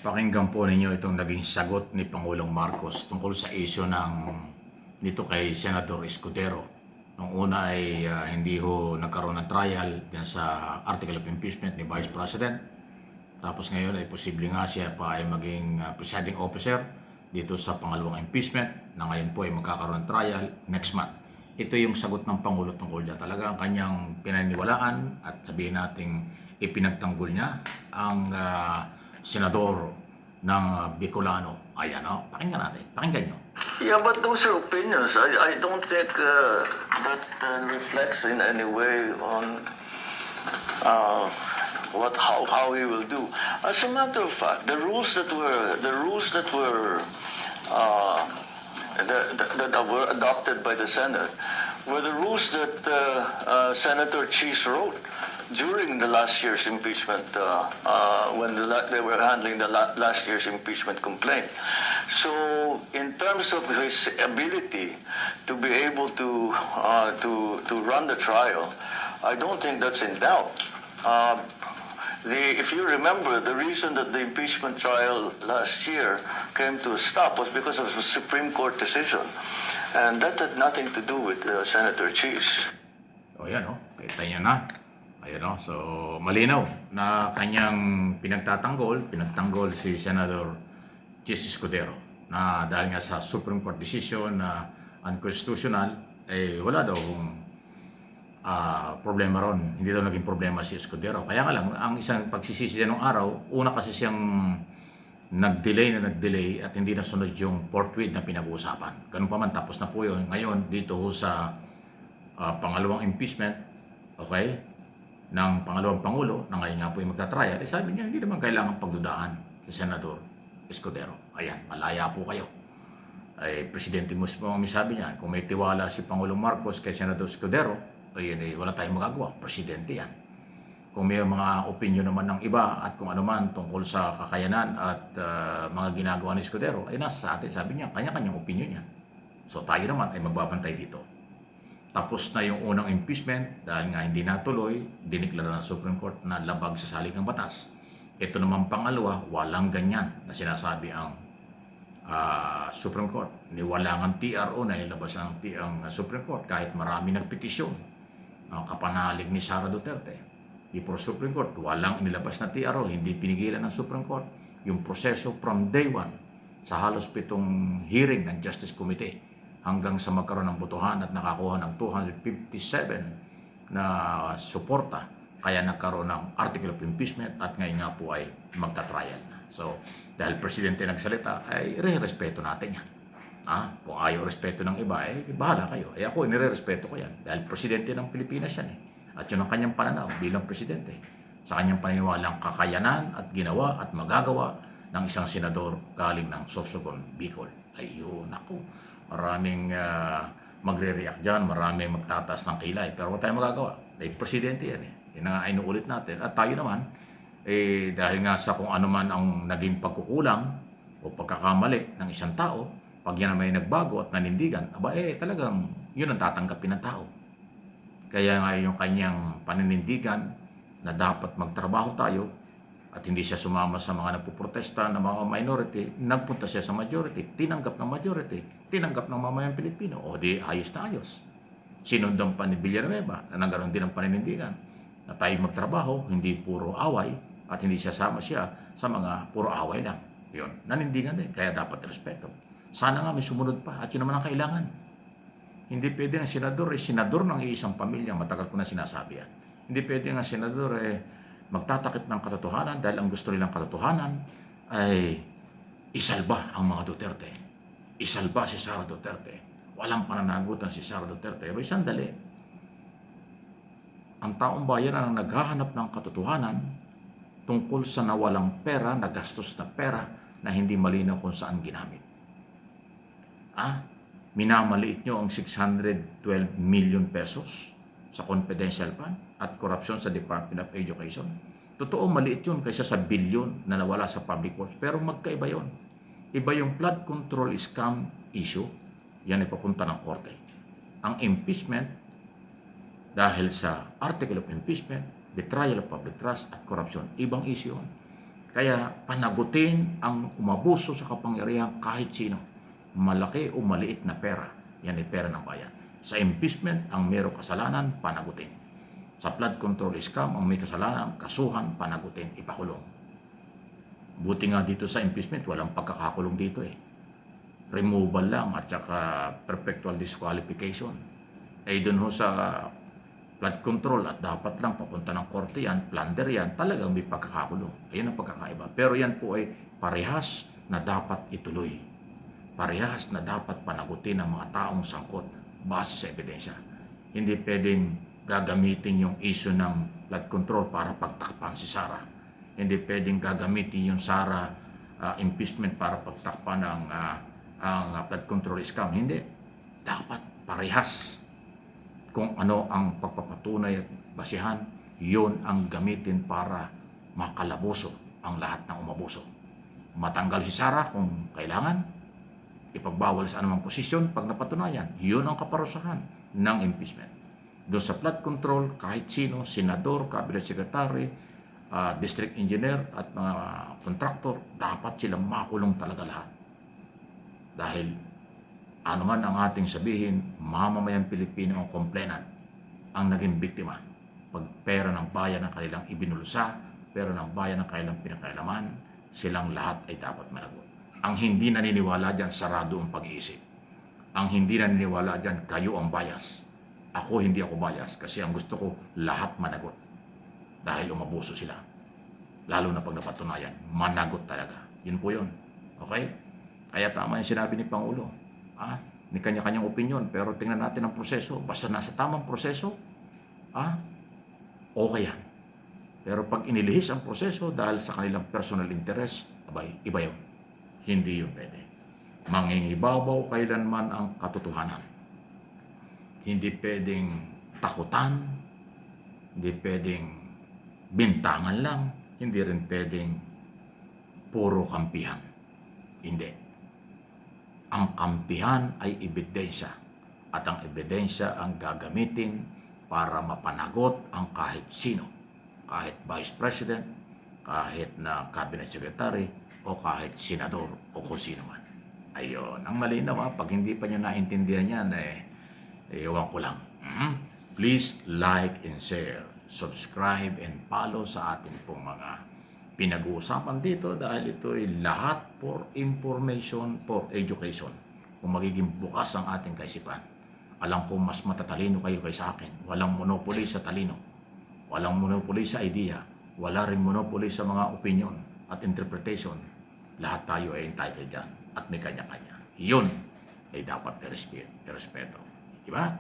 Pakinggan po ninyo itong naging sagot ni Pangulong Marcos tungkol sa issue nito kay Senador Escudero. Nung una ay hindi ho nagkaroon ng trial dyan sa article of impeachment ni Vice President. Tapos ngayon ay posible nga siya pa ay maging presiding officer dito sa pangalawang impeachment na ngayon po ay magkakaroon ng trial next month. Ito yung sagot ng Pangulo tungkol dyan. Talaga ang kanyang pinaniwalaan at sabihin nating ipinagtanggol niya ang senador ng Bicolano. Ayan, o. Pakinggan natin. Pakinggan nyo. Yeah, but those are opinions. I don't think that reflects in any way on how he will do. As a matter of fact, the rules that were that were adopted by the Senate were the rules that Senator Cheese wrote during the last year's impeachment, when they were handling the last year's impeachment complaint. So, in terms of his ability to be able to run the trial, I don't think that's in doubt. If you remember, the reason that the impeachment trial last year came to a stop was because of the Supreme Court decision. And that had nothing to do with Senator Cheese. O yan, o. Kita nyo na. Ayan, o. So, malinaw na kanyang pinagtanggol si Senador Cheese Escudero na dahil nga sa Supreme Court decision na unconstitutional, wala daw problema ron. Hindi daw naging problema si Escudero. Kaya nga lang, ang isang pagsisisi niya nung araw, una kasi siyang nag-delay at hindi nasunod yung forthwith na pinag-uusapan. Ganun pa man, tapos na po yun. Ngayon, dito ho sa pangalawang impeachment, okay, ng pangalawang Pangulo, na ngayon nga po yung magtatrial, sabi niya, hindi naman kailangan pagdudaan si Senador Escudero. Ayan, malaya po kayo. Presidente mismo ang sabi niya, kung may tiwala si Pangulong Marcos kay Senador Escudero, wala tayong magagawa. Presidente yan. Kung may mga opinion naman ng iba at kung ano man tungkol sa kakayanan at mga ginagawa ni Escudero, ay nasa sa atin, sabi niya, kanya-kanyang opinion niya. So tayo naman ay magbabantay dito. Tapos na yung unang impeachment dahil nga hindi natuloy, diniklara ng Supreme Court na labag sa saligang batas. Ito naman pangalawa, walang ganyan na sinasabi ang Supreme Court. Niwala ang TRO na nilabas ang Supreme Court kahit marami nagpetisyon. Kapanalig ni Sara Duterte. Before Supreme Court, walang inilabas na TRO, hindi pinigilan ng Supreme Court yung proseso from day one sa halos 7 hearing ng Justice Committee hanggang sa magkaroon ng botohan at nakakuha ng 257 na suporta. Kaya nagkaroon ng article of impeachment at ngayon nga po ay magta-trial na. So, dahil Presidente nagsalita, ay respeto natin yan. Kung ayaw respeto ng iba, bahala kayo. Ako, nire-respeto ko yan. Dahil Presidente ng Pilipinas yan. At yun ang kanyang pananaw bilang Presidente. Sa kanyang paniniwalang kakayanan at ginawa at magagawa ng isang senador galing ng Sorsogon, Bicol. Ayun, ako. Maraming magre-react dyan, maraming magtataas ng kilay. Pero wala tayong magagawa. Presidente yan. Yan ang inuulit natin. At tayo naman, dahil nga sa kung ano man ang naging pagkukulang o pagkakamali ng isang tao, pag yan may nagbago at nanindigan, talagang yun ang tatanggapin ng tao. Kaya nga yung kanyang paninindigan na dapat magtrabaho tayo at hindi siya sumama sa mga nagpuprotesta na mga minority, nagpunta siya sa majority, tinanggap ng majority, tinanggap ng mamayang Pilipino. O di, ayos na ayos. Sinundan pa ni Villanueva na nagkaroon din ng paninindigan na tayo magtrabaho, hindi puro away at hindi siya sama siya sa mga puro away lang. Yun, nanindigan din, kaya dapat respeto. Sana nga may sumunod pa at yun naman ang kailangan. Hindi pwede ang senador senador ng iisang pamilya. Matagal ko na sinasabi yan. Hindi pwede ang senador magtatakip ng katotohanan dahil ang gusto nilang katotohanan ay isalba ang mga Duterte. Isalba si Sara Duterte. Walang pananagutan si Sara Duterte. Sandali. Ang taong bayan ang naghahanap ng katotohanan tungkol sa nawalang pera, nagastos na pera na hindi malinaw kung saan ginamit. Minamaliit nyo ang 612 million pesos sa confidential fund at korupsyon sa Department of Education. Totoo, maliit yun kaysa sa bilyon na nawala sa public works. Pero magkaiba yun. Iba yung flood control scam issue. Yan ay papunta ng korte. Ang impeachment, dahil sa article of impeachment, betrayal of public trust at corruption, ibang issue yun. Kaya panagutin ang umabuso sa kapangyarihan kahit sino. Malaki o maliit na pera. Yan ay pera ng bayan. Sa impeachment, ang mayroong kasalanan, panagutin. Sa flood control scam, ang may kasalanan, kasuhan, panagutin, ipakulong. Buti nga dito sa impeachment, walang pagkakakulong dito eh. Removal lang at saka perpetual disqualification. Eh doon ho sa flood control at dapat lang papunta ng korte yan, plunder yan, talagang may pagkakakulong. Ayan ang pagkakaiba. Pero yan po ay parehas na dapat ituloy. Parehas na dapat panagutin ng mga taong sangkot base sa ebidensya. Hindi pwedeng gagamitin yung issue ng flood control para pagtakpan si Sara. Hindi pwedeng gagamitin yung Sara impeachment para pagtakpan ng ang flood control scam. Hindi. Dapat parehas. Kung ano ang pagpapatunay at basihan, yun ang gamitin para makalaboso ang lahat ng umabuso. Matanggal si Sara kung kailangan, ipagbawal sa anumang posisyon pag napatunayan. Yun ang kaparusahan ng impeachment. Doon sa flood control, kahit sino, senador, cabinet secretary, district engineer at mga contractor, dapat silang makulong talaga lahat. Dahil ano man ang ating sabihin, mamamayang Pilipino ang complainant, ang naging biktima. Pag pera ng bayan ang kanilang ibinulsa, pera ng bayan ang kanilang pinakailaman, silang lahat ay dapat managot. Ang hindi naniniwala dyan, sarado ang pag-iisip. Ang hindi naniniwala dyan, kayo ang bias. Ako hindi ako bias kasi ang gusto ko lahat managot. Dahil umabuso sila. Lalo na pag napatunayan, managot talaga. Yun po yun. Okay? Kaya tama yung sinabi ni Pangulo. May kanya-kanyang opinion, pero tingnan natin ang proseso. Basta nasa tamang proseso, okay yan. Pero pag inilihis ang proseso dahil sa kanilang personal interest, abay, iba yun. Hindi yun pwede. Mangingibabaw kailanman ang katotohanan. Hindi pwedeng takutan, hindi pwedeng bintangan lang, hindi rin pwedeng puro kampihan. Hindi. Ang kampihan ay ebidensya at ang ebidensya ang gagamitin para mapanagot ang kahit sino, kahit vice president, kahit na cabinet secretary o kahit senador o kung sino man. Ayun, ang malinaw pag hindi pa nyo naintindihan yan, ewan ko lang. Please like and share, subscribe and follow sa ating pong mga pinag-uusapan dito dahil ito ay lahat for information, for education. Kung magiging bukas ang ating kaisipan. Alam ko mas matatalino kayo kaysa akin. Walang monopoly sa talino. Walang monopoly sa idea. Wala rin monopoly sa mga opinion at interpretation. Lahat tayo ay entitled dyan at may kanya-kanya. Yun ay dapat irespeto. Diba?